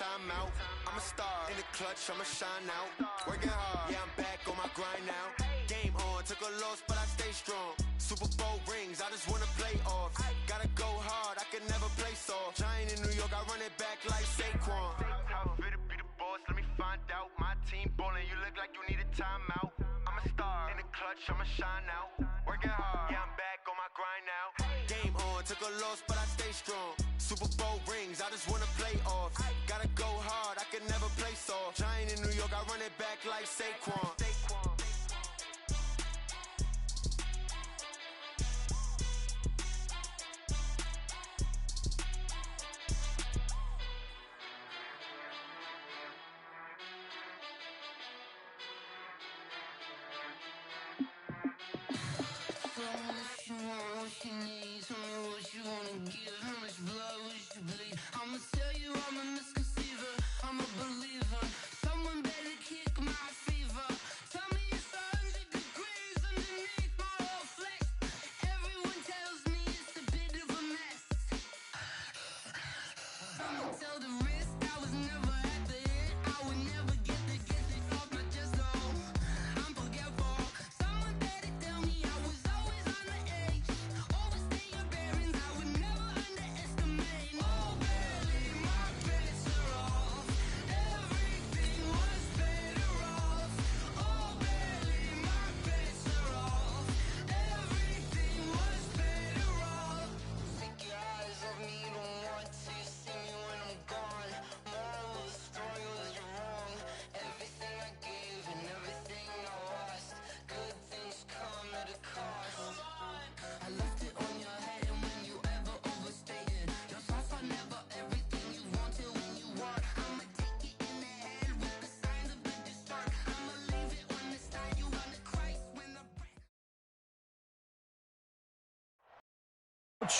timeout. I'm a star in the clutch, I'ma shine out. Working hard, yeah, I'm back on my grind now. Game on, took a loss, but I stay strong. Super Bowl rings, I just wanna play off. Gotta go hard, I can never play soft. Giant in New York, I run it back like Saquon. How fit to be the boss, let me find out. My team ballin', you look like you need a timeout. I'm a star in the clutch, I'ma shine out. Working hard, yeah, I'm back on my grind now. Game on, took a loss, but I stay strong. Super Bowl rings, I just wanna play off. Gotta go hard, I can never play soft. Giant in New York, I run it back like Saquon. I'ma tell you I'm a misconceiver, I'm a believer. Someone better kick my fever. Tell me it's 100 degrees underneath my whole flesh. Everyone tells me it's a bit of a mess. I'ma tell the risk I was never at the hit. I would never get it off my chest, though. I'm forgetful. Someone better tell me I was always on the edge. Overstay your bearings, I would never underestimate. Oh, barely, my bets are off. Everything was better off. Oh, barely, my bets are off. Everything was better off. Take your eyes off me, don't want to see me when I'm gone. Moral of the story was you're wrong. Everything I gave and everything I lost. Good things come at a cost. I left it on your head, and when you ever overstated, your thoughts are never everything you wanted when you want. I'ma take it in the head with the signs of a distort. I'ma leave it on the side, you run to Christ when the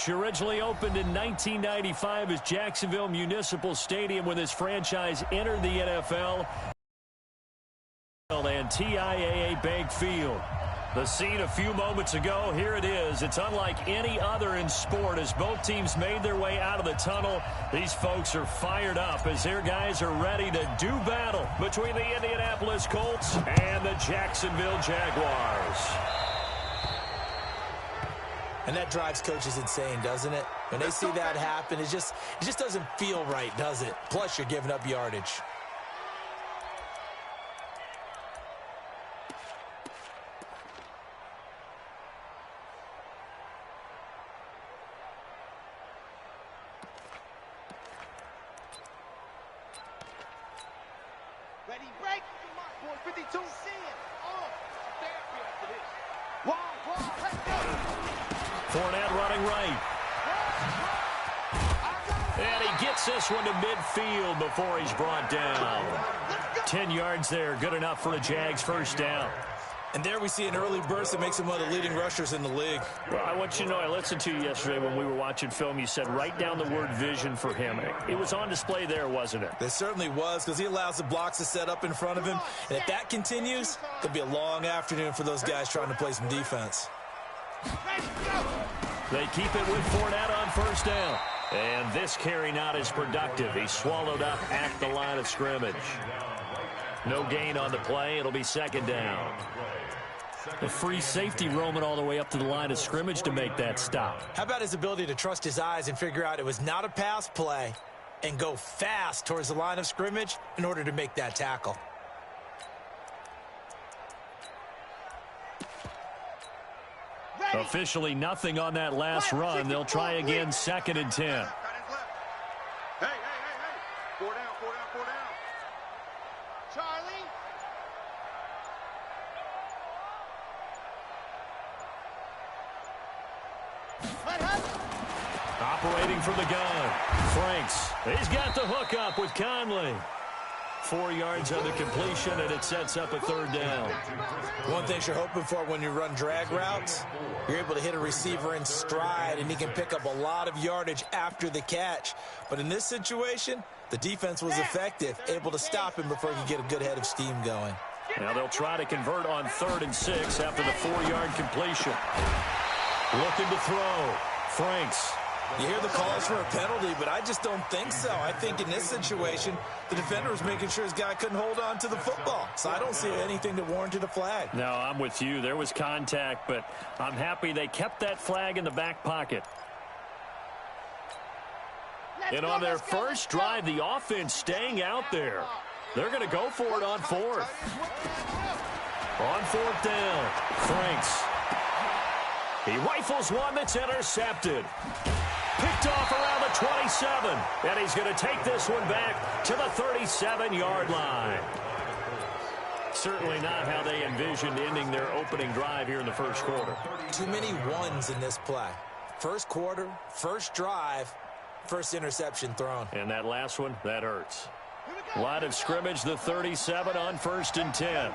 Originally opened in 1995 as Jacksonville Municipal Stadium when this franchise entered the NFL and TIAA Bank Field. The scene a few moments ago, here it is. It's unlike any other in sport as both teams made their way out of the tunnel. These folks are fired up as their guys are ready to do battle between the Indianapolis Colts and the Jacksonville Jaguars. And that drives coaches insane, doesn't it? When they see that happen, it just doesn't feel right, does it? Plus, you're giving up yardage. Ready, break. Come on, boy. 52. See it. Oh, therapy after this. Wow, let's go. Fournette running right. And he gets this one to midfield before he's brought down. 10 yards there, good enough for a Jags first down. And there we see an early burst that makes him one of the leading rushers in the league. Well, I want you to know, I listened to you yesterday when we were watching film. You said write down the word vision for him. It was on display there, wasn't it? It certainly was, because he allows the blocks to set up in front of him. And if that continues, it'll be a long afternoon for those guys trying to play some defense. They keep it with Fournette on first down. And this carry not as productive. He's swallowed up at the line of scrimmage. No gain on the play. It'll be second down. The free safety roaming all the way up to the line of scrimmage to make that stop. How about his ability to trust his eyes and figure out it was not a pass play and go fast towards the line of scrimmage in order to make that tackle? Officially nothing on that last run. They'll try again, second and 10. Hey. 4 down. Charlie. Operating from the gun. Franks. He's got the hook up with Conley. 4 yards on the completion, and it sets up a third down. One thing you're hoping for when you run drag routes, you're able to hit a receiver in stride, and he can pick up a lot of yardage after the catch. But in this situation, the defense was effective, able to stop him before he could get a good head of steam going. Now they'll try to convert on 3rd and 6 after the 4-yard completion. Looking to throw. Franks. You hear the calls for a penalty, but I just don't think so. I think in this situation, the defender was making sure his guy couldn't hold on to the football. So I don't see anything that warranted a flag. No, I'm with you. There was contact, but I'm happy they kept that flag in the back pocket. And on their first drive, the offense staying out there. They're going to go for it on fourth. On fourth down, Franks. He rifles one that's intercepted. Picked off around the 27. And he's going to take this one back to the 37-yard line. Certainly not how they envisioned ending their opening drive here in the first quarter. Too many ones in this play. First quarter, first drive, first interception thrown. And that last one, that hurts. Line of scrimmage, the 37 on 1st and 10.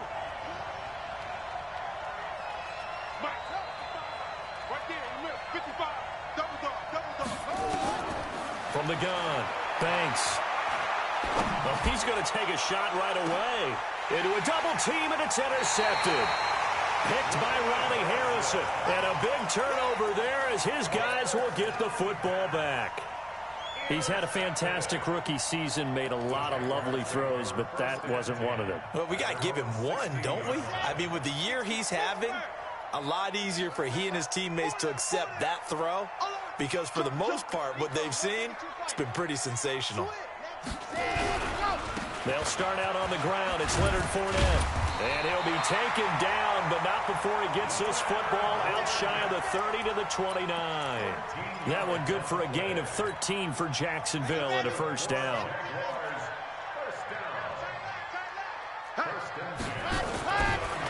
From the gun, Banks. Well, he's going to take a shot right away into a double team, and it's intercepted. Picked by Ronnie Harrison. And a big turnover there as his guys will get the football back. He's had a fantastic rookie season, made a lot of lovely throws, but that wasn't one of them. Well, we got to give him one, don't we? I mean, with the year he's having, a lot easier for he and his teammates to accept that throw, because for the most part, what they've seen, it's been pretty sensational. They'll start out on the ground. It's Leonard Fournette. And he'll be taken down, but not before he gets this football out shy of the 30 to the 29. That one good for a gain of 13 for Jacksonville and a first down.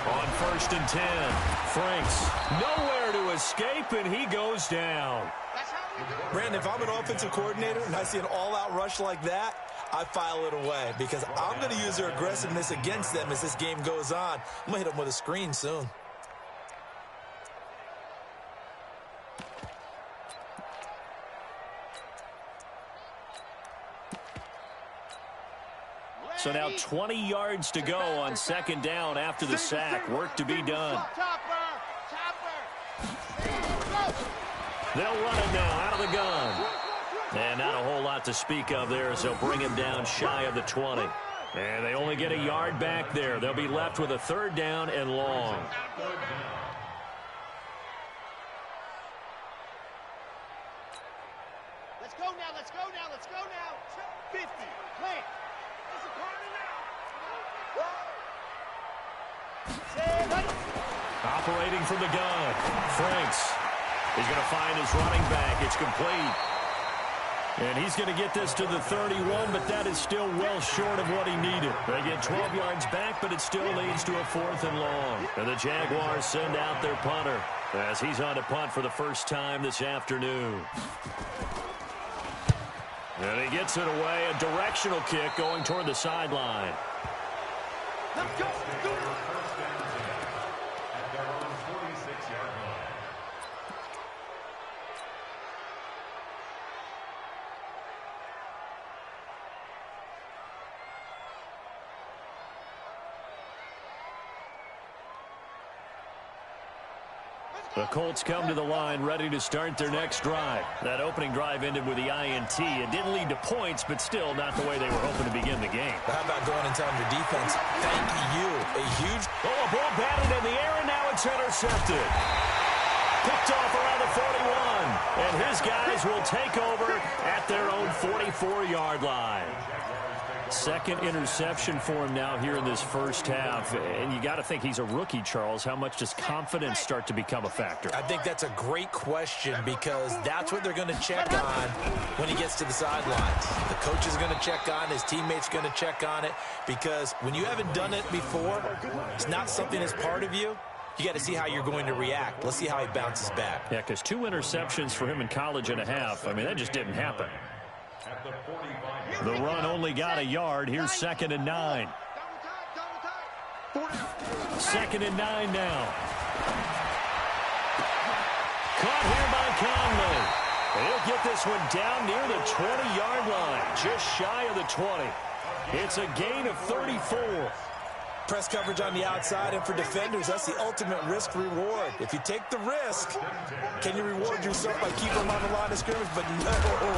On 1st and 10, Franks nowhere to escape, and he goes down. Brandon, if I'm an offensive coordinator and I see an all-out rush like that, I file it away because I'm going to use their aggressiveness against them as this game goes on. I'm going to hit them with a screen soon. So now 20 yards to go on 2nd down after the sack. Work to be done. They'll run it now out of the gun. And not a whole lot to speak of there as they'll bring him down shy of the 20. And they only get a yard back there. They'll be left with a 3rd down and long. Let's go now, let's go now, let's go now. 50, play. It's a corner now. Operating from the gun, Franks. He's going to find his running back. It's complete. And he's going to get this to the 31, but that is still well short of what he needed. They get 12 yards back, but it still leads to a 4th and long. And the Jaguars send out their punter as he's on to punt for the first time this afternoon. And he gets it away, a directional kick going toward the sideline. Let's go. The Colts come to the line ready to start their next drive. That opening drive ended with the INT. It didn't lead to points, but still not the way they were hoping to begin the game. How about going and telling your defense, thank you. A huge... Oh, a ball batted in the air, and now it's intercepted. Picked off around the 41. And his guys will take over at their own 44-yard line. 2nd interception for him now here in this first half. And you got to think he's a rookie, Charles. How much does confidence start to become a factor? I think that's a great question because that's what they're going to check on when he gets to the sidelines. The coach is going to check on, his teammates going to check on it, because when you haven't done it before, it's not something that's part of you. You got to see how you're going to react. Let's see how he bounces back. Yeah, because 2 interceptions for him in college and a half. I mean, that just didn't happen. The run only got a yard. Here's 2nd and 9. 2nd and 9 now. Caught here by Conley. He'll get this one down near the 20-yard line, just shy of the 20. It's a gain of 34. Press coverage on the outside, and for defenders, that's the ultimate risk-reward. If you take the risk, can you reward yourself by keeping them on the line of scrimmage? But no,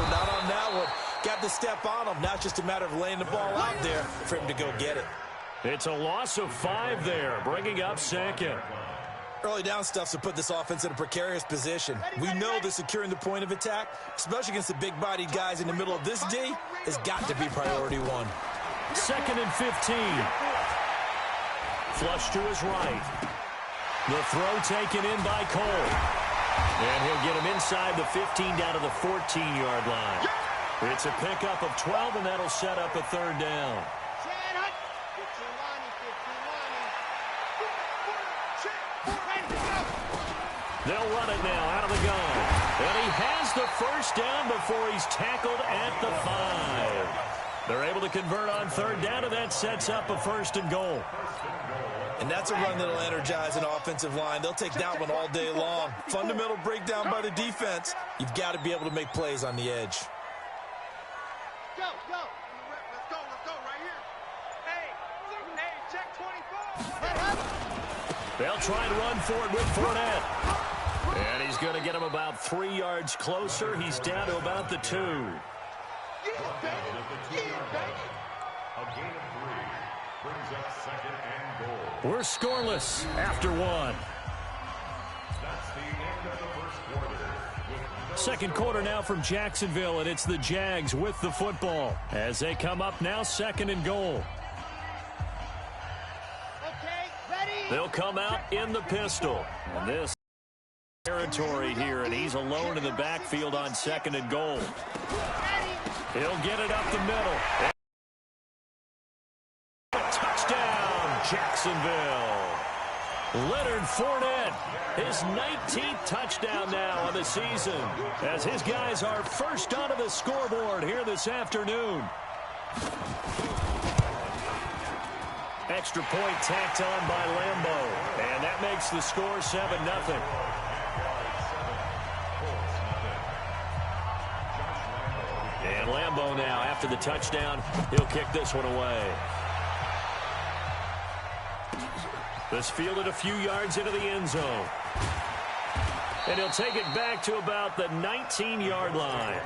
not on that one. Got to step on them. Now it's just a matter of laying the ball out there for him to go get it. It's a loss of 5 there, bringing up second. Early down stuff to put this offense in a precarious position. We know that securing the point of attack, especially against the big-bodied guys in the middle of this D, has got to be priority one. 2nd and 15. Flush to his right. The throw taken in by Cole. And he'll get him inside the 15 down to the 14-yard line. It's a pickup of 12, and that'll set up a 3rd down. They'll run it now out of the gun. And he has the 1st down before he's tackled at the 5. They're able to convert on 3rd down, and that sets up a 1st and goal. And that's a run that'll energize an offensive line. They'll take that one all day long. Fundamental breakdown by the defense. You've got to be able to make plays on the edge. Go. Let's go right here. Hey, check 24. They'll try and run for it with Fournette. And he's going to get him about 3 yards closer. He's down to about the 2. Yeah, baby. A gain of 3 brings up 2nd and goal. We're scoreless after 1. That's the end of the 1st quarter. Second quarter now from Jacksonville, and it's the Jags with the football as they come up now 2nd and goal. Okay, ready? They'll come out in the pistol. And this territory here, and he's alone in the backfield on 2nd and goal. He'll get it up the middle. Touchdown, Jacksonville. Leonard Fournette, his 19th touchdown now on the season, as his guys are first onto the scoreboard here this afternoon. Extra point tacked on by Lambeau, and that makes the score 7-0. And Lambeau now, after the touchdown, he'll kick this one away. This fielded a few yards into the end zone. And he'll take it back to about the 19-yard line.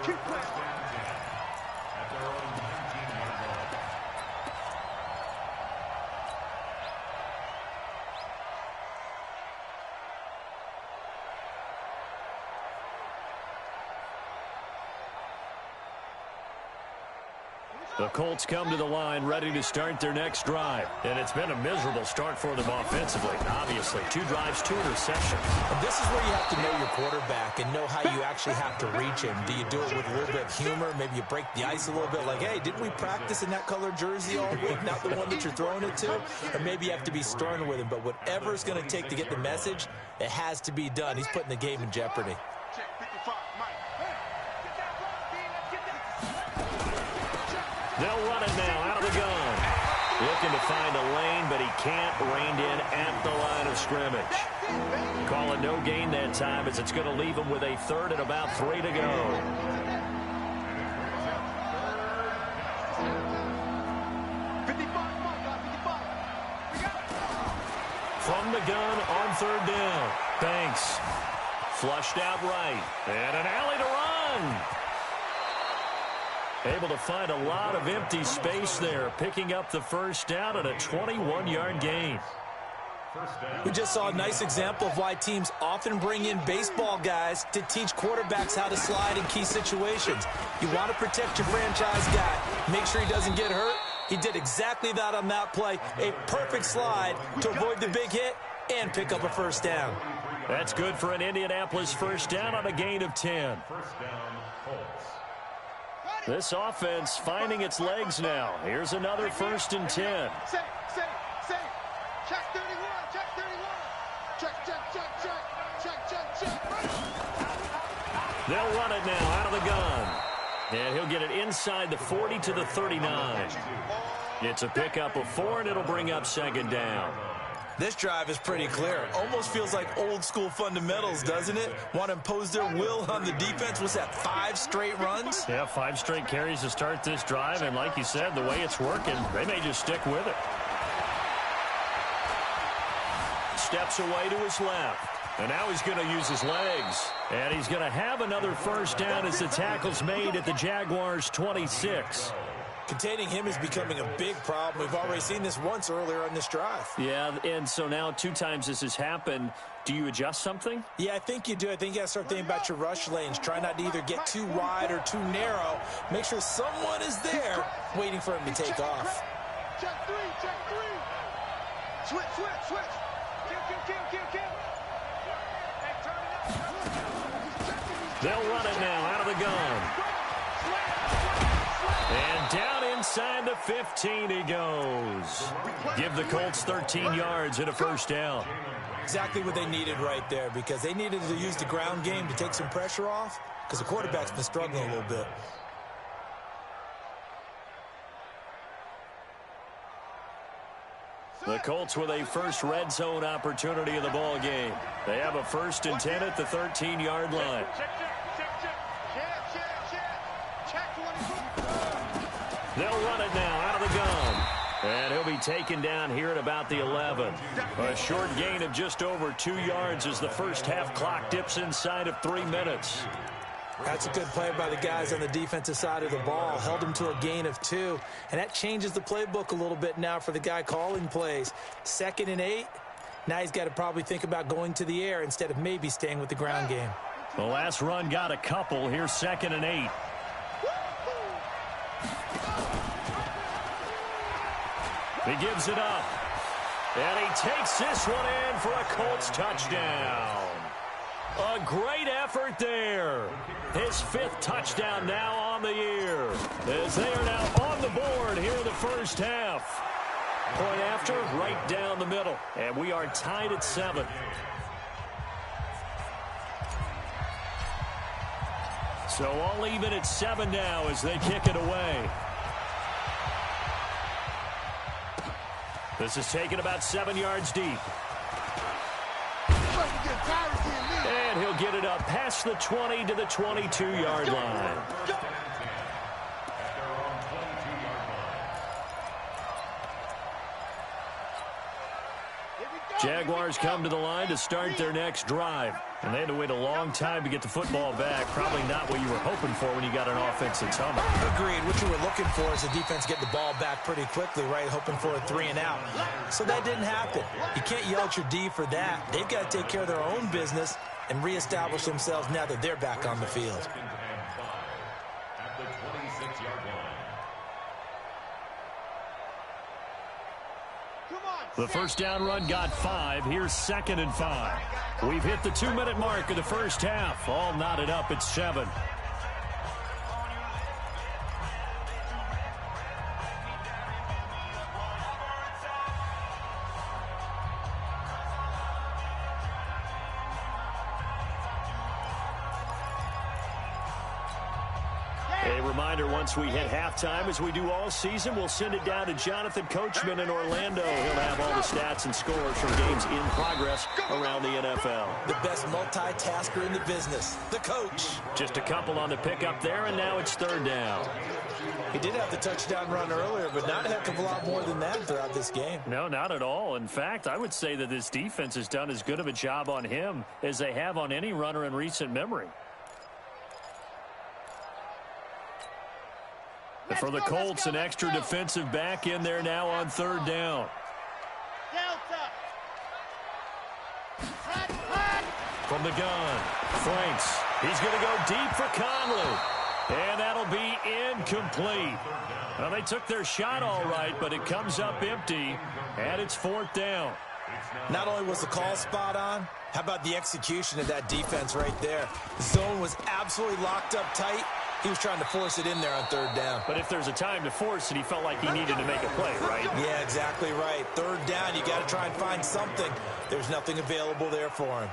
The Colts come to the line ready to start their next drive. And it's been a miserable start for them offensively. Obviously, 2 drives, 2 interceptions. And this is where you have to know your quarterback and know how you actually have to reach him. Do you do it with a little bit of humor? Maybe you break the ice a little bit like, hey, didn't we practice in that color jersey all week? Not the one that you're throwing it to? Or maybe you have to be stern with him. But whatever it's going to take to get the message, it has to be done. He's putting the game in jeopardy. They'll run it now out of the gun. Looking to find a lane, but he can't rein in at the line of scrimmage. Call it no gain that time, as it's going to leave him with a 3rd and about 3 to go. From the gun on 3rd down. Banks. Flushed out right. And an alley to run. Able to find a lot of empty space there, picking up the 1st down and a 21-yard gain. We just saw a nice example of why teams often bring in baseball guys to teach quarterbacks how to slide in key situations. You want to protect your franchise guy. Make sure he doesn't get hurt. He did exactly that on that play. A perfect slide to avoid the big hit and pick up a 1st down. That's good for an Indianapolis 1st down on a gain of 10. This offense finding its legs now. Here's another 1st and 10. Check 31. Check. They'll run it now out of the gun. And he'll get it inside the 40 to the 39. It's a pickup of 4, and it'll bring up 2nd down. This drive is pretty clear. Almost feels like old school fundamentals, doesn't it? Want to impose their will on the defense. Was that 5 straight runs? Yeah, 5 straight carries to start this drive. And like you said, the way it's working, they may just stick with it. steps away to his left. And now he's going to use his legs. And he's going to have another first down as the tackle's made at the Jaguars' 26. Containing him is becoming a big problem. We've already seen this once earlier on this drive. Yeah, and so now 2 times this has happened. Do you adjust something? Yeah, I think you do. I think you got to start thinking about your rush lanes. Try not to either get too wide or too narrow. Make sure someone is there waiting for him to take off. Check three, check three. Switch, switch, switch. Kill. Hey, turn it up. They'll run it now out of the gun. And down inside the 15 he goes. Give the Colts 13 yards and a first down. Exactly what they needed right there, because they needed to use the ground game to take some pressure off, because the quarterback's been struggling a little bit. The Colts with a first red zone opportunity in the ball game. They have a 1st and 10 at the 13-yard line. They'll run it now out of the gun. And he'll be taken down here at about the 11. A short gain of just over 2 yards as the first half clock dips inside of 3 minutes. That's a good play by the guys on the defensive side of the ball. Held him to a gain of 2. And that changes the playbook a little bit now for the guy calling plays. 2nd and 8. Now he's got to probably think about going to the air instead of maybe staying with the ground game. The last run got a couple. Here's 2nd and 8. He gives it up. And he takes this one in for a Colts touchdown. A great effort there. His 5th touchdown now on the year, as they are now on the board here in the first half. Point after, right down the middle. And we are tied at 7. So all even at 7 now as they kick it away. This is taken about 7 yards deep. And he'll get it up past the 20 to the 22-yard line. Jaguars come to the line to start their next drive. And they had to wait a long time to get the football back. Probably not what you were hoping for when you got an offensive tunnel. Agreed. What you were looking for is the defense get the ball back pretty quickly, right? Hoping for a 3 and out. So that didn't happen. You can't yell at your D for that. They've got to take care of their own business and reestablish themselves now that they're back on the field. At the 26-yard line. The first down run got 5. Here's 2nd and 5. We've hit the 2-minute mark of the first half. All knotted up at 7. A reminder, once we hit halftime, as we do all season, we'll send it down to Jonathan Coachman in Orlando. He'll have all the stats and scores from games in progress around the NFL. The best multitasker in the business, the coach. Just a couple on the pickup there, and now it's 3rd down. He did have the touchdown run earlier, but not a heck of a lot more than that throughout this game. No, not at all. In fact, I would say that this defense has done as good of a job on him as they have on any runner in recent memory. For the Colts, an extra defensive back in there now on 3rd down. From the gun, Franks. He's going to go deep for Conley. And that'll be incomplete. Well, they took their shot all right, but it comes up empty, and it's 4th down. Not only was the call spot on, how about the execution of that defense right there? The zone was absolutely locked up tight. He was trying to force it in there on 3rd down. But if there's a time to force it, he felt like he needed to make a play, right? Yeah, exactly right. 3rd down, you got to try and find something. There's nothing available there for him.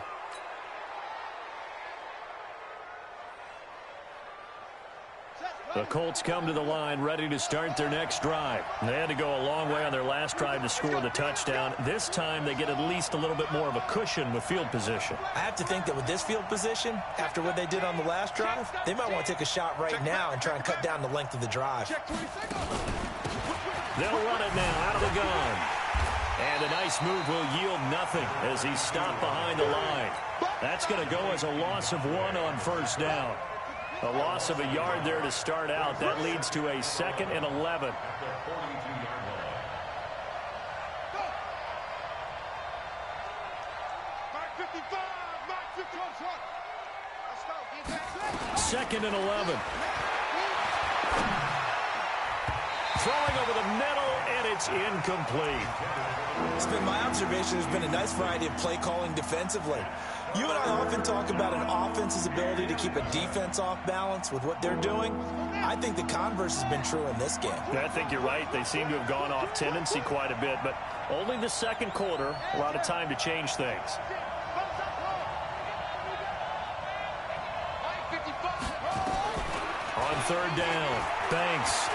The Colts come to the line ready to start their next drive. They had to go a long way on their last drive to score the touchdown. This time they get at least a little bit more of a cushion with field position. I have to think that with this field position, after what they did on the last drive, they might want to take a shot right now and try and cut down the length of the drive. They'll run it now out of the gun. And a nice move will yield nothing as he's stopped behind the line. That's going to go as a loss of 1 on first down. A loss of a yard there to start out. That leads to a 2nd and 11. Second and 11. Throwing over the middle, and it's incomplete. It's been my observation. There's been a nice variety of play calling defensively. You and I often talk about an offense's ability to keep a defense off balance with what they're doing. I think the converse has been true in this game. Yeah, I think you're right. They seem to have gone off tendency quite a bit, but only the second quarter, a lot of time to change things. On third down, Banks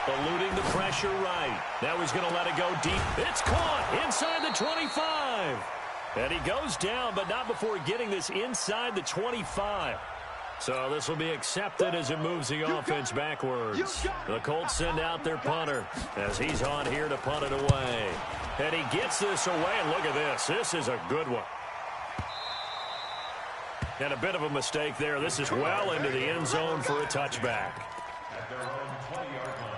eluding the pressure right. Now he's going to let it go deep. It's caught inside the 25. And he goes down, but not before getting this inside the 25. So this will be accepted as it moves the offense backwards. The Colts send out their punter as he's on here to punt it away. And he gets this away, and look at this. This is a good one. And a bit of a mistake there. This is well into the end zone for a touchback. At their own 20-yard line.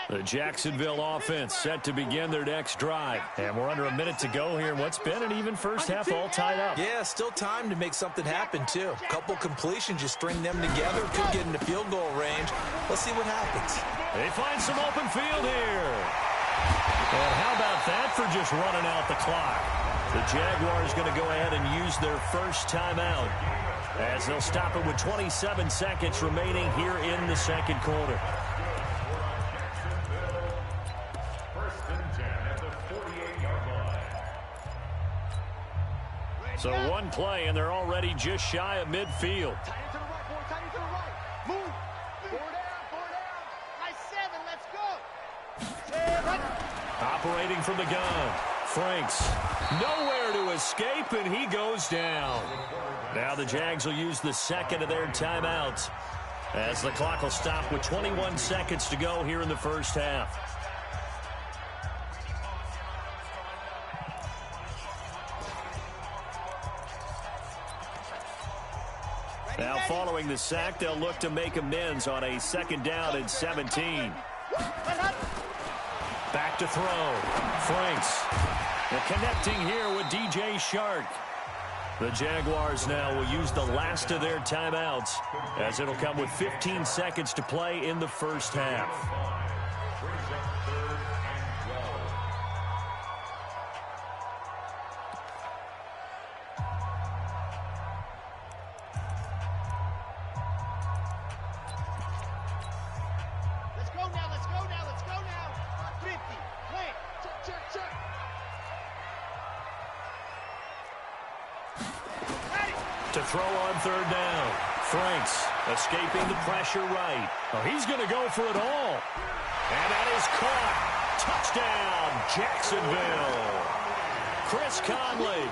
The Jacksonville offense set to begin their next drive. And we're under a minute to go here. What's been an even first half all tied up. Yeah, still time to make something happen, too. A couple completions, just string them together. Could get into field goal range. Let's see what happens. They find some open field here. And how about that for just running out the clock? The Jaguars going to go ahead and use their first timeout as they'll stop it with 27 seconds remaining here in the second quarter. So one play, and they're already just shy of midfield. Tight to the right, boy. Tight to the right. Move. 4 down. 4 down. Nice 7. Let's go. Operating from the gun. Franks. Nowhere to escape, and he goes down. Now the Jags will use the second of their timeouts as the clock will stop with 21 seconds to go here in the first half. Now following the sack, they'll look to make amends on a second down and 17. Back to throw. Franks. They're connecting here with DJ Shark. The Jaguars now will use the last of their timeouts as it'll come with 15 seconds to play in the first half. To throw on third down. Franks escaping the pressure right. Oh, he's going to go for it all. And that is caught. Touchdown, Jacksonville. Chris Conley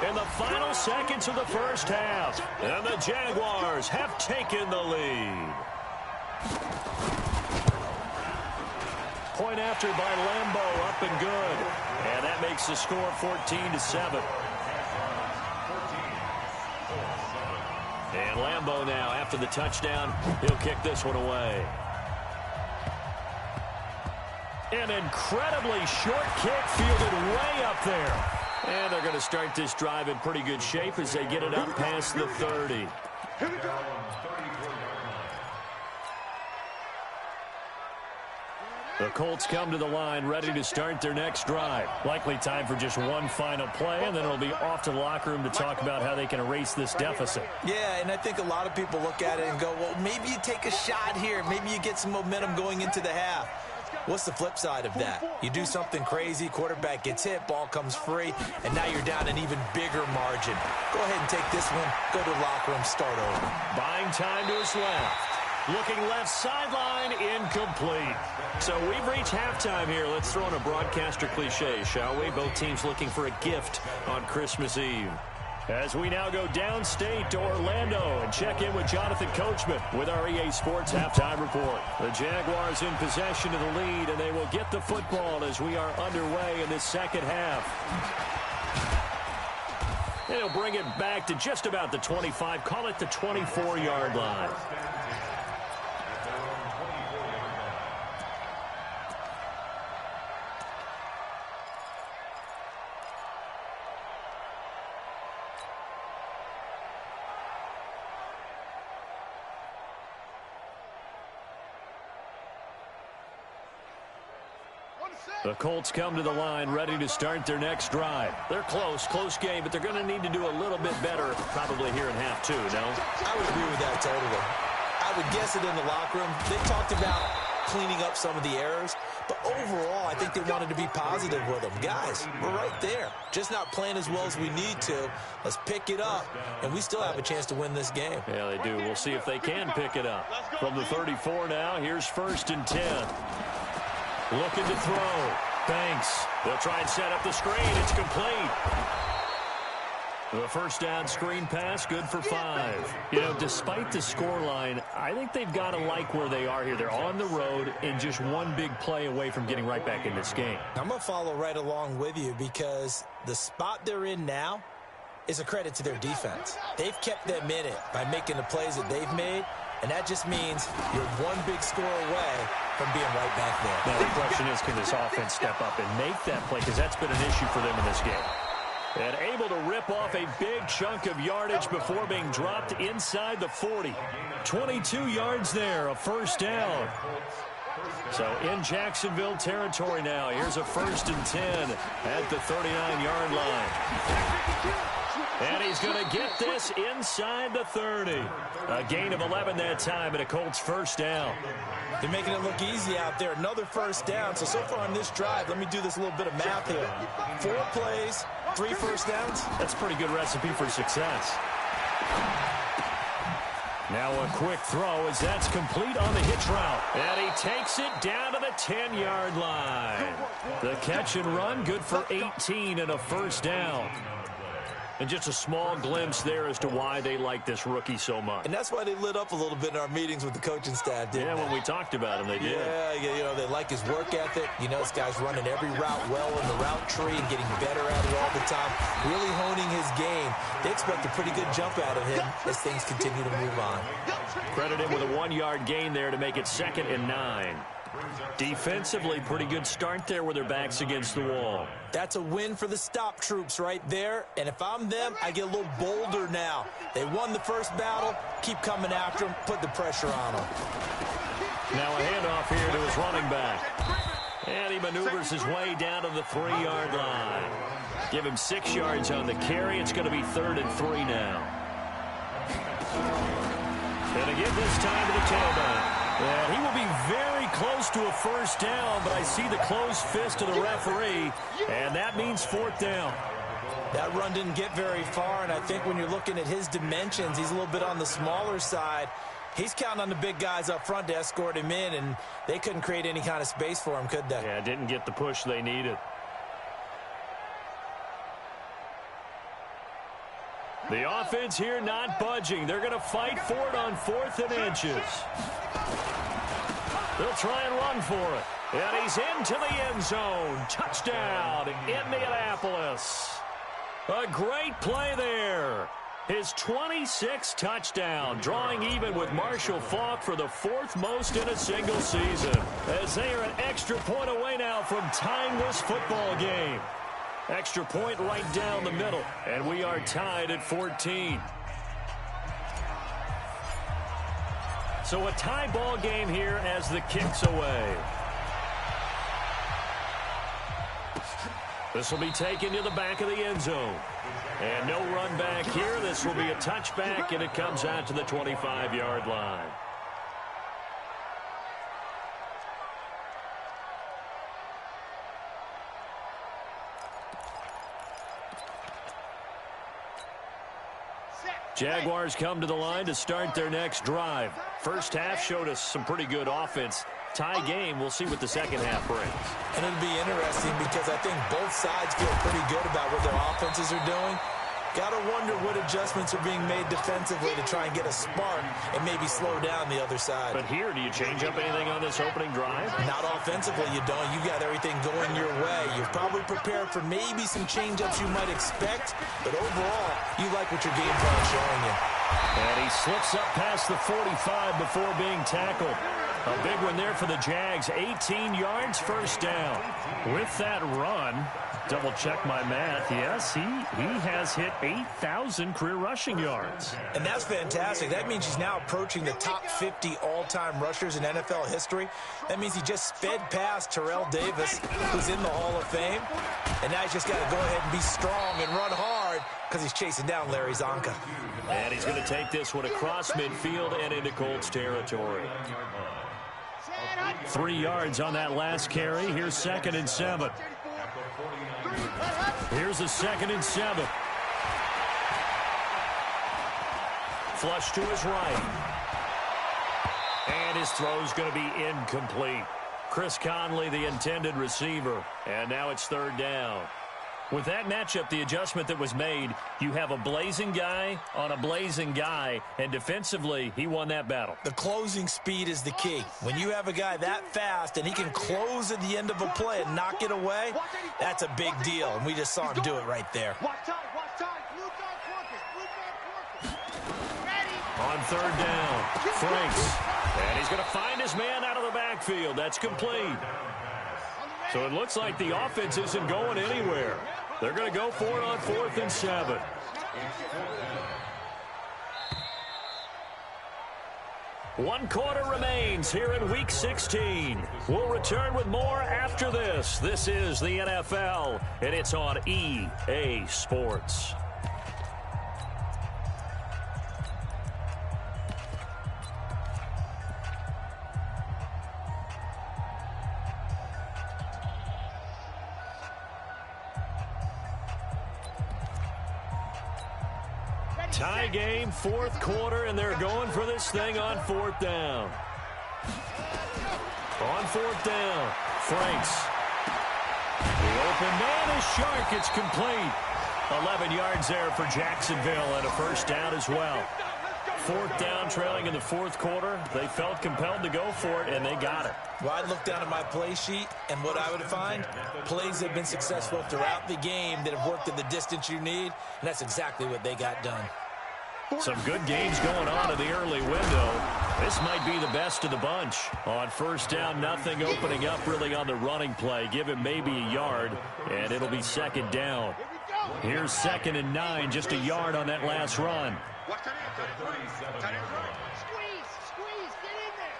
in the final seconds of the first half. And the Jaguars have taken the lead. Point after by Lambo, up and good. And that makes the score 14-7. And Lambo now, after the touchdown, he'll kick this one away. An incredibly short kick fielded way up there. And they're going to start this drive in pretty good shape as they get it up past the 30. Here we go. The Colts come to the line ready to start their next drive. Likely time for just one final play, and then it'll be off to the locker room to talk about how they can erase this deficit. Yeah, and I think a lot of people look at it and go, well, maybe you take a shot here. Maybe you get some momentum going into the half. What's the flip side of that? You do something crazy, quarterback gets hit, ball comes free, and now you're down an even bigger margin. Go ahead and take this one, go to the locker room, start over. Buying time to his left. Looking left sideline, incomplete. So we've reached halftime here. Let's throw in a broadcaster cliche, shall we? Both teams looking for a gift on Christmas Eve. As we now go downstate to Orlando and check in with Jonathan Coachman with our EA Sports Halftime Report. The Jaguars in possession of the lead, and they will get the football as we are underway in this second half. They'll bring it back to just about the 25, call it the 24-yard line. The Colts come to the line ready to start their next drive. They're close game, but they're going to need to do a little bit better probably here in half two, no? I would agree with that totally. I would guess it in the locker room. They talked about cleaning up some of the errors, but overall, I think they wanted to be positive with them. Guys, we're right there. Just not playing as well as we need to. Let's pick it up, and we still have a chance to win this game. Yeah, they do. We'll see if they can pick it up. From the 34 now, here's 1st and 10. Looking to throw. Banks. They'll try and set up the screen. It's complete. The first down screen pass, good for 5. You know, despite the scoreline, I think they've got to like where they are here. They're on the road and just one big play away from getting right back in this game. I'm going to follow right along with you because the spot they're in now is a credit to their defense. They've kept them in it by making the plays that they've made, and that just means you're one big score away from being right back there. Now, the question is, can this offense step up and make that play? Because that's been an issue for them in this game. And able to rip off a big chunk of yardage before being dropped inside the 40. 22 yards there, a first down. So in Jacksonville territory now, here's a 1st and 10 at the 39-yard line. And he's going to get this inside the 30. A gain of 11 that time and a Colts first down. They're making it look easy out there. Another first down. So far on this drive, let me do this little bit of math here. 4 plays, 3 first downs. That's a pretty good recipe for success. Now a quick throw as that's complete on the hitch route. And he takes it down to the 10-yard line. The catch and run, good for 18 and a first down. And just a small glimpse there as to why they like this rookie so much. And that's why they lit up a little bit in our meetings with the coaching staff, didn't they? When we talked about him, they did. Yeah, you know, they like his work ethic. You know, this guy's running every route well in the route tree and getting better at it all the time, really honing his game. They expect a pretty good jump out of him as things continue to move on. Credit him with a 1-yard gain there to make it 2nd and 9. Defensively, pretty good start there with their backs against the wall. That's a win for the stop troops right there. And if I'm them, I get a little bolder now. They won the first battle. Keep coming after them. Put the pressure on them. Now a handoff here to his running back. And he maneuvers his way down to the 3-yard line. Give him 6 yards on the carry. It's going to be 3rd and 3 now. Going to give this time to the tailback. And he will be very close to a first down, but I see the closed fist of the referee, and that means 4th down. That run didn't get very far, and I think when you're looking at his dimensions, he's a little bit on the smaller side. He's counting on the big guys up front to escort him in, and they couldn't create any kind of space for him, could they? Yeah, didn't get the push they needed. The offense here not budging. They're going to fight for it on 4th and inches. They'll try and run for it. And he's into the end zone. Touchdown, Indianapolis. A great play there. His 26th touchdown, drawing even with Marshall Faulk for the 4th most in a single season. As they are an extra point away now from tying this football game. Extra point right down the middle, and we are tied at 14. So a tie ball game here as the kick's away. This will be taken to the back of the end zone. And no run back here. This will be a touchback, and it comes out to the 25-yard line. Jaguars come to the line to start their next drive. First half showed us some pretty good offense. Tie game, we'll see what the second half brings. And it'll be interesting because I think both sides feel pretty good about what their offenses are doing. Got to wonder what adjustments are being made defensively to try and get a spark and maybe slow down the other side. But here, do you change up anything on this opening drive? Not offensively, you don't. You got everything going your way. You're probably prepared for maybe some change-ups you might expect, but overall, you like what your game plan is showing you. And he slips up past the 45 before being tackled. A big one there for the Jags. 18 yards, first down. With that run, double-check my math. Yes, he has hit 8,000 career rushing yards. And that's fantastic. That means he's now approaching the top 50 all-time rushers in NFL history. That means he just sped past Terrell Davis, who's in the Hall of Fame. And now he's just got to go ahead and be strong and run hard because he's chasing down Larry Zonka. And he's going to take this one across midfield and into Colts territory. 3 yards on that last carry. Here's 2nd and 7. Here's a 2nd and 7. Flush to his right. And his throw's going to be incomplete. Chris Conley, the intended receiver. And now it's 3rd down. With that matchup, the adjustment that was made, you have a blazing guy on a blazing guy, and defensively, he won that battle. The closing speed is the key. When you have a guy that fast and he can close at the end of a play and knock it away, that's a big deal, and we just saw him do it right there. On 3rd down, Franks. And he's going to find his man out of the backfield. That's complete. So it looks like the offense isn't going anywhere. They're going to go for it on 4th and 7. One quarter remains here in Week 16. We'll return with more after this. This is the NFL, and it's on EA Sports. Tie game, 4th quarter, and they're going for this thing on 4th down. On 4th down, Franks. The open man is Shark. It's complete. 11 yards there for Jacksonville and a first down as well. 4th down, trailing in the 4th quarter. They felt compelled to go for it, and they got it. Well, I'd look down at my play sheet, and what I would find, plays that have been successful throughout the game that have worked in the distance you need, and that's exactly what they got done. Some good games going on in the early window. This might be the best of the bunch. On 1st down, nothing opening up really on the running play. Give him maybe a yard, and it'll be 2nd down. Here's 2nd and 9, just a yard on that last run. Squeeze, get in there.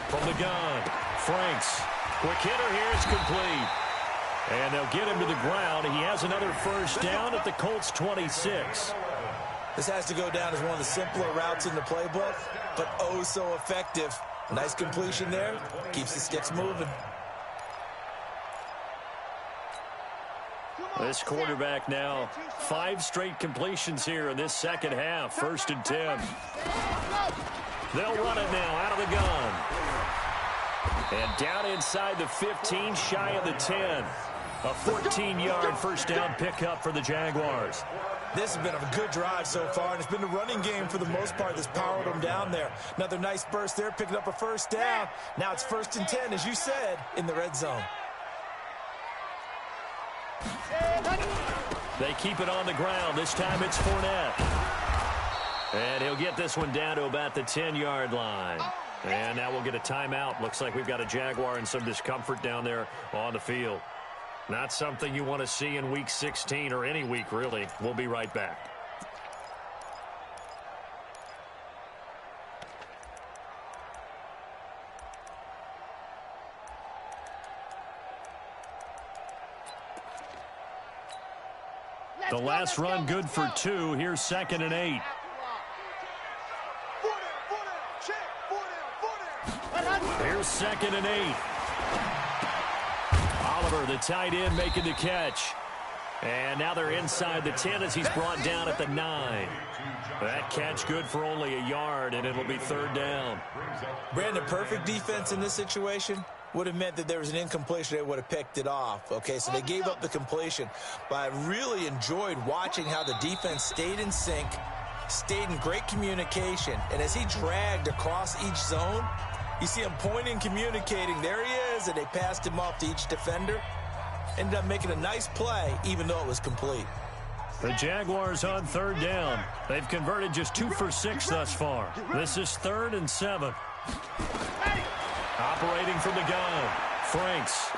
From the gun, Franks. Quick hitter here, it's complete. And they'll get him to the ground. He has another first down at the Colts 26. This has to go down as one of the simpler routes in the playbook, but oh so effective. Nice completion there. Keeps the sticks moving. This quarterback now, 5 straight completions here in this second half. 1st and 10. They'll run it now out of the gun. And down inside the 15, shy of the 10. A 14-yard first down pickup for the Jaguars. This has been a good drive so far, and it's been a running game for the most part that's powered them down there. Another nice burst there, picking up a first down. Now it's 1st and 10, as you said, in the red zone. They keep it on the ground. This time it's Fournette. And he'll get this one down to about the 10-yard line. And now we'll get a timeout. Looks like we've got a Jaguar in some discomfort down there on the field. Not something you want to see in Week 16 or any week, really. We'll be right back. The last run good for 2. Here's 2nd and 8. Here's 2nd and 8. Oliver, the tight end, making the catch. And now they're inside the 10 as he's brought down at the 9. That catch good for only a yard, and it'll be 3rd down. Brandon, perfect defense in this situation would have meant that there was an incompletion. They would have picked it off. Okay, so they gave up the completion. But I really enjoyed watching how the defense stayed in sync, stayed in great communication. And as he dragged across each zone, you see him pointing, communicating. There he is, and they passed him off to each defender. Ended up making a nice play, even though it was complete. The Jaguars on 3rd down. They've converted just 2 for 6 thus far. This is 3rd and 7. Operating from the gun, Franks.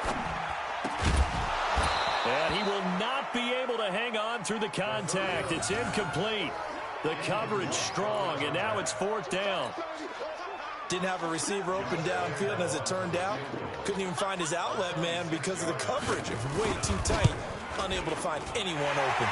And he will not be able to hang on through the contact. It's incomplete. The coverage strong, and now it's 4th down. Didn't have a receiver open downfield, and as it turned out, couldn't even find his outlet man because of the coverage. It was way too tight, unable to find anyone open.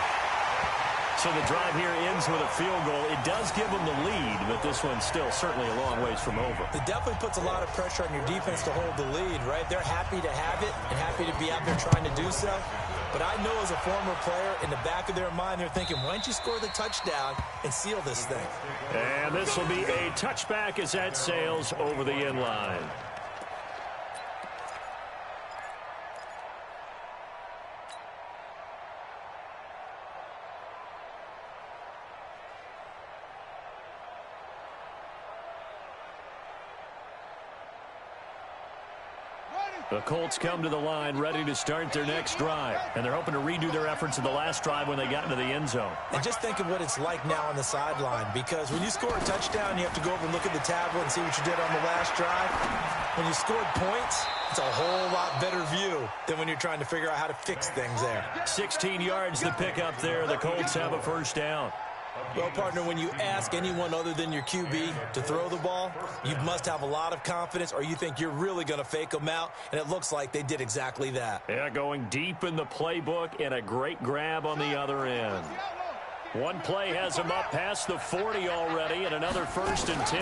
So the drive here ends with a field goal. It does give them the lead, but this one's still certainly a long ways from over. It definitely puts a lot of pressure on your defense to hold the lead, right? They're happy to have it and happy to be out there trying to do so. But I know as a former player, in the back of their mind, they're thinking, why don't you score the touchdown and seal this thing? And this will be a touchback as that sails over the end line. The Colts come to the line ready to start their next drive. And they're hoping to redo their efforts in the last drive when they got into the end zone. And just think of what it's like now on the sideline, because when you score a touchdown, you have to go over and look at the tablet and see what you did on the last drive. When you scored points, it's a whole lot better view than when you're trying to figure out how to fix things there. 16 yards to pick up there. The Colts have a 1st down. Well, partner, when you ask anyone other than your QB to throw the ball, you must have a lot of confidence, or you think you're really going to fake them out, and it looks like they did exactly that. Yeah, going deep in the playbook and a great grab on the other end. One play has him up past the 40 already, and another 1st and 10.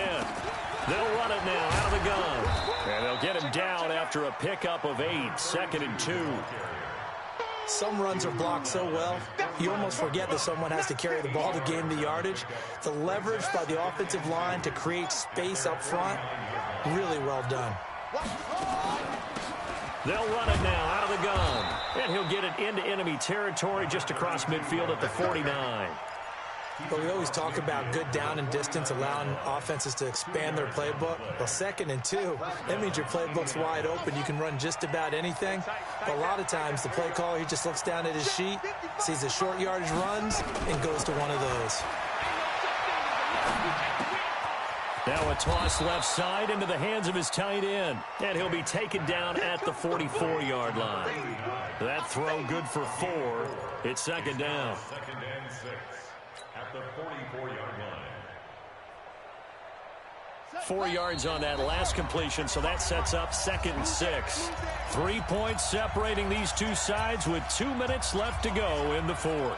They'll run it now out of the gun. And they'll get him down after a pickup of 8, 2nd and 2. Some runs are blocked so well, you almost forget that someone has to carry the ball to gain the yardage. The leverage by the offensive line to create space up front, really well done. They'll run it now out of the gun. And he'll get it into enemy territory just across midfield at the 49. But we always talk about good down and distance, allowing offenses to expand their playbook. Well, 2nd and 2, that means your playbook's wide open. You can run just about anything. But a lot of times, the play caller, he just looks down at his sheet, sees the short yardage runs, and goes to one of those. Now a toss left side into the hands of his tight end. And he'll be taken down at the 44-yard line. That throw good for 4. It's 2nd down. 2nd and 6 at the 44-yard line. 4 yards on that last completion, so that sets up 2nd and 6. 3 points separating these two sides with 2 minutes left to go in the 4th.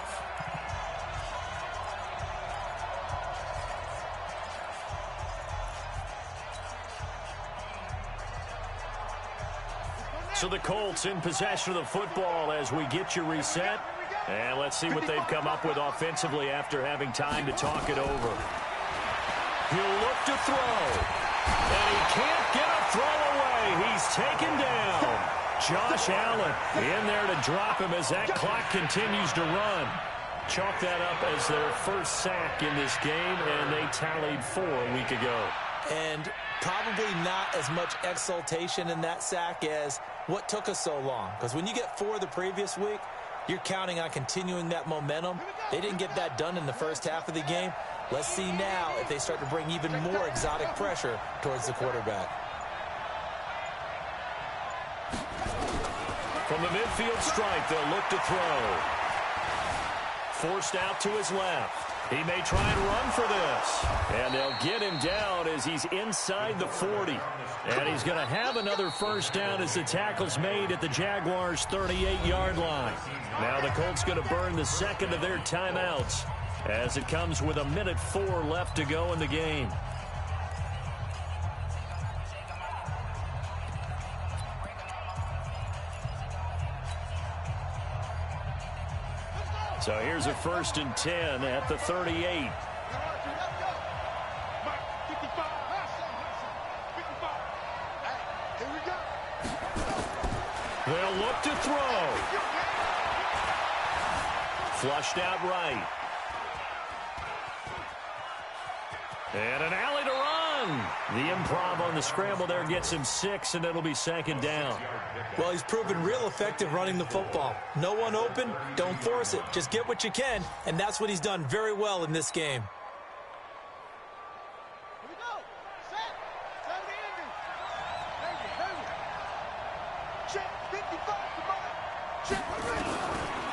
So the Colts in possession of the football as we get you reset. And let's see what they've come up with offensively after having time to talk it over. He'll look to throw. And he can't get a throw away. He's taken down. Josh Allen in there to drop him as that clock continues to run. Chalk that up as their first sack in this game, and they tallied 4 a week ago. And probably not as much exultation in that sack as what took us so long. Because when you get 4 the previous week, you're counting on continuing that momentum. They didn't get that done in the first half of the game. Let's see now if they start to bring even more exotic pressure towards the quarterback. From the midfield stripe, they'll look to throw. Forced out to his left. He may try and run for this. And they'll get him down as he's inside the 40. And he's going to have another 1st down as the tackle's made at the Jaguars' 38-yard line. Now the Colts going to burn the 2nd of their timeouts as it comes with 1:04 left to go in the game. So here's a 1st and 10 at the 38. They'll look to throw. Flushed out right. And an alley to run. The improv on the scramble there gets him 6, and it'll be 2nd down. Well, he's proven real effective running the football. No one open, don't force it. Just get what you can, and that's what he's done very well in this game. Here we go. Set. Set the ending. Check 55 to Mike. Check.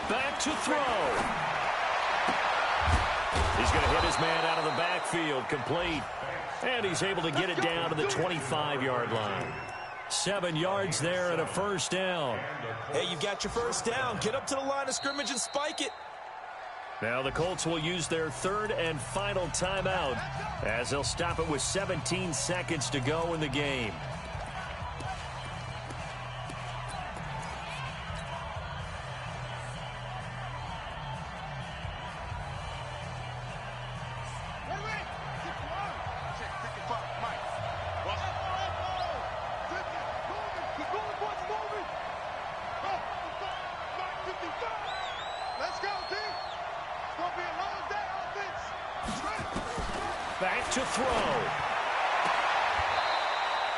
Back to throw. He's going to hit his man out of the backfield, complete. And he's able to get it down to the 25-yard line. 7 yards there and a 1st down. Hey, you've got your 1st down. Get up to the line of scrimmage and spike it. Now the Colts will use their 3rd and final timeout as they'll stop it with 17 seconds to go in the game. Back to throw.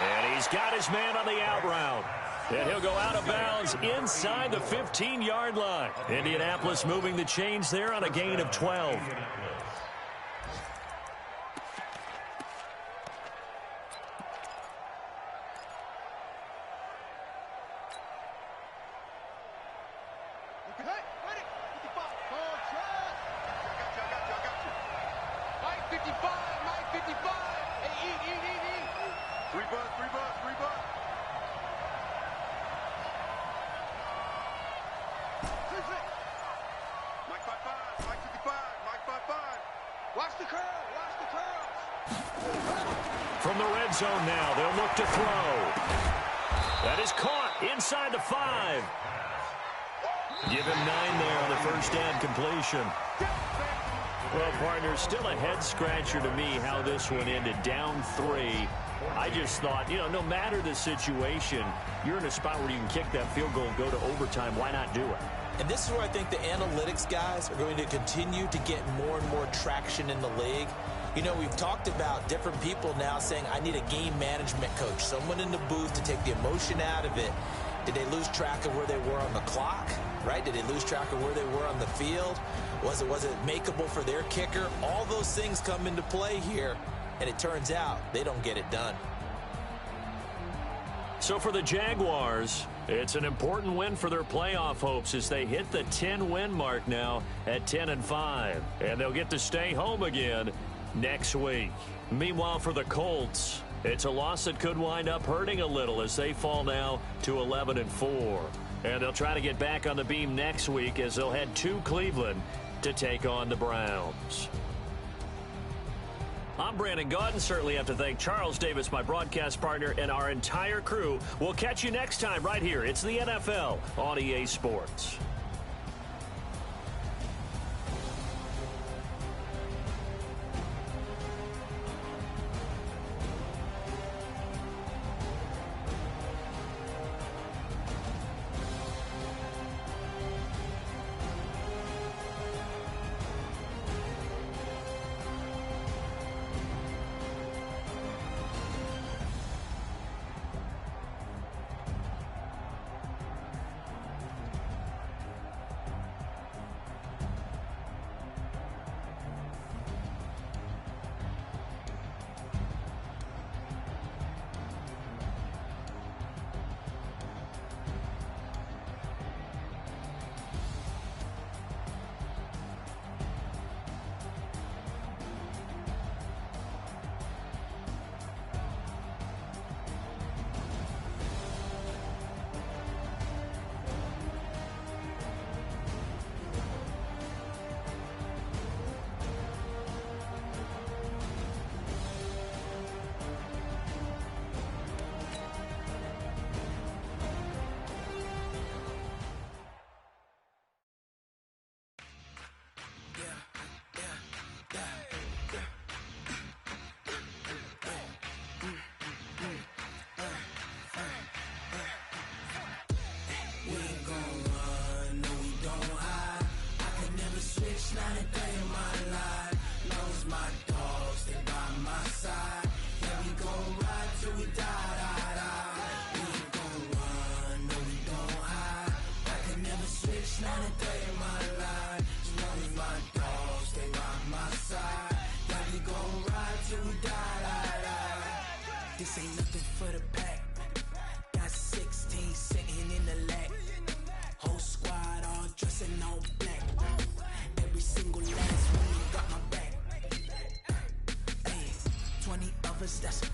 And he's got his man on the out route. And he'll go out of bounds inside the 15-yard line. Indianapolis moving the chains there on a gain of 12. From the red zone now, they'll look to throw. That is caught inside the 5. Give him 9 there on the 1st down completion. Well, partner, still a head-scratcher to me how this one ended. Down 3. I just thought, no matter the situation, you're in a spot where you can kick that field goal and go to overtime. Why not do it? And this is where I think the analytics guys are going to continue to get more and more traction in the league. We've talked about different people now saying, I need a game management coach, someone in the booth to take the emotion out of it. Did they lose track of where they were on the clock, right? Did they lose track of where they were on the field? Was it makeable for their kicker? All those things come into play here, and it turns out they don't get it done. So for the Jaguars, it's an important win for their playoff hopes as they hit the 10-win mark now at 10-5. And they'll get to stay home again next week. Meanwhile, for the Colts, it's a loss that could wind up hurting a little as they fall now to 11-4. And they'll try to get back on the beam next week as they'll head to Cleveland to take on the Browns. I'm Brandon Gaudin. Certainly have to thank Charles Davis, my broadcast partner, and our entire crew. We'll catch you next time right here. It's the NFL on EA Sports.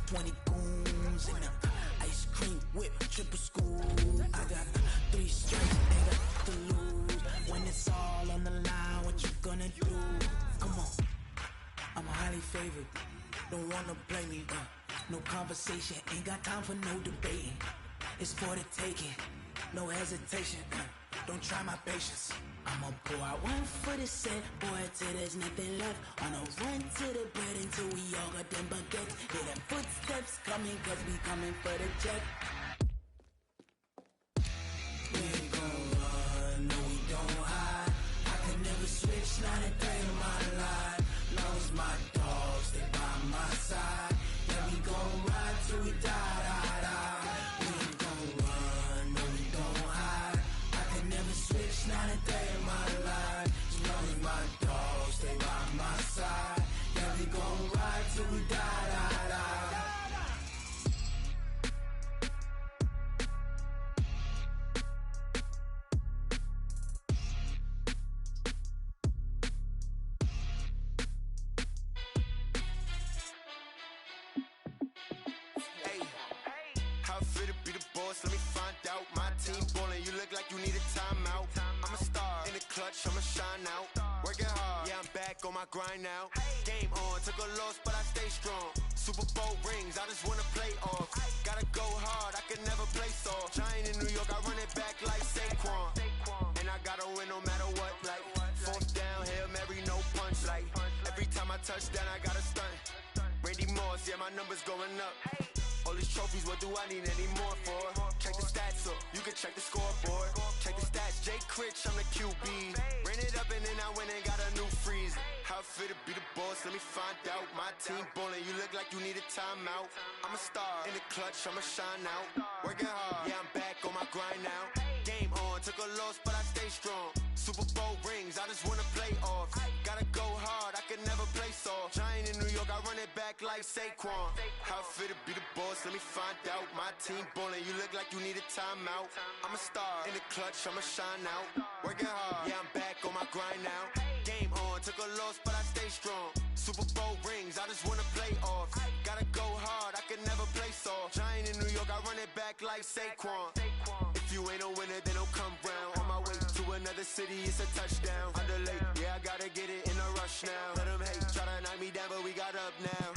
20 goons in a ice cream whip, triple school. I got 3 strikes, ain't got to lose. When it's all on the line, what you gonna do? Come on, I'm highly favored. Don't wanna blame me, no conversation, ain't got time for no debating. It's for the taking, no hesitation, don't try my patience. I'ma pour out 1 for the set, boy, till there's nothing left. On a run to the bread until we all got them baguettes. Hear them footsteps coming, cause we coming for the check. We ain't gon' run, no we don't hide. I can never switch, not a day in my life. Long as my dogs, they by my side. Yeah, we gon' ride till we die, die, die. We ain't gon' run, no we don't hide. I can never switch, not a day in my life. As long as my dogs, stay by my side. Yeah, we gon' ride till we die, die, die. How fit to be the boss? Let me find out. My team ballin', you look like you need a timeout. I'm a star in the clutch, I'ma shine out. Working hard, yeah, I'm back on my grind now. Game on, took a loss, but I stay strong. Super Bowl rings, I just wanna play off. Gotta go hard, I can never play soft. Giant in New York, I run it back like Saquon. And I gotta win no matter what, like 4th down, Hail Mary, no punch. Like every time I touch down, I gotta stunt. Randy Moss, yeah, my numbers going up. All these trophies, what do I need any more for? Check the stats up, you can check the scoreboard. Check the stats, Jay Critch, I'm the QB. Ran it up and then I went and got a new freeze. How fit to be the boss, let me find out. My team ballin', you look like you need a timeout. I'm a star in the clutch, I'ma shine out. Working hard, yeah, I'm back on my grind now. Game on, took a loss, but I stay strong. Super Bowl rings, I just wanna play off. Gotta go hard, I can never play soft. Giant in New York, I run it back like Saquon. How fit to be the boss, let me find out. My team ballin', you look like you need a timeout. I'm a star in the clutch, I'ma shine out. Working hard, yeah, I'm back on my grind now. Game on, took a loss, but I stay strong. Super Bowl rings, I just wanna play off. Gotta go hard, I can never play soft. Giant in New York, I run it back like Saquon. If you ain't a winner, then don't come round. On my way to another city, it's a touchdown. Underlay, yeah, I gotta get it in a rush now. Let them hate, try to knock me down, but we got up now.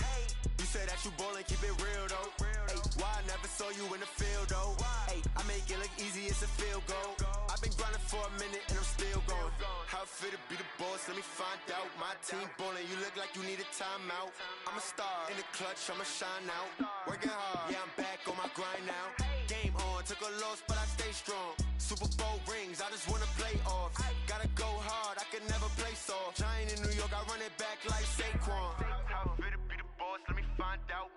You say that you ballin', keep it real though. Hey, why I never saw you in the field though? Hey, I make it look easy, it's a field goal. I've been grinding for a minute and I'm still going. How fit to be the boss, let me find out. My team ballin', you look like you need a timeout. I'm a star in the clutch, I'ma shine out. Working hard, yeah, I'm back on my grind now. Game on, took a loss, but I stay strong. Super Bowl rings, I just wanna play off. Gotta go hard, I can never play soft. Giant in New York, I run it back like Saquon. How fit to be the boss, let me find out.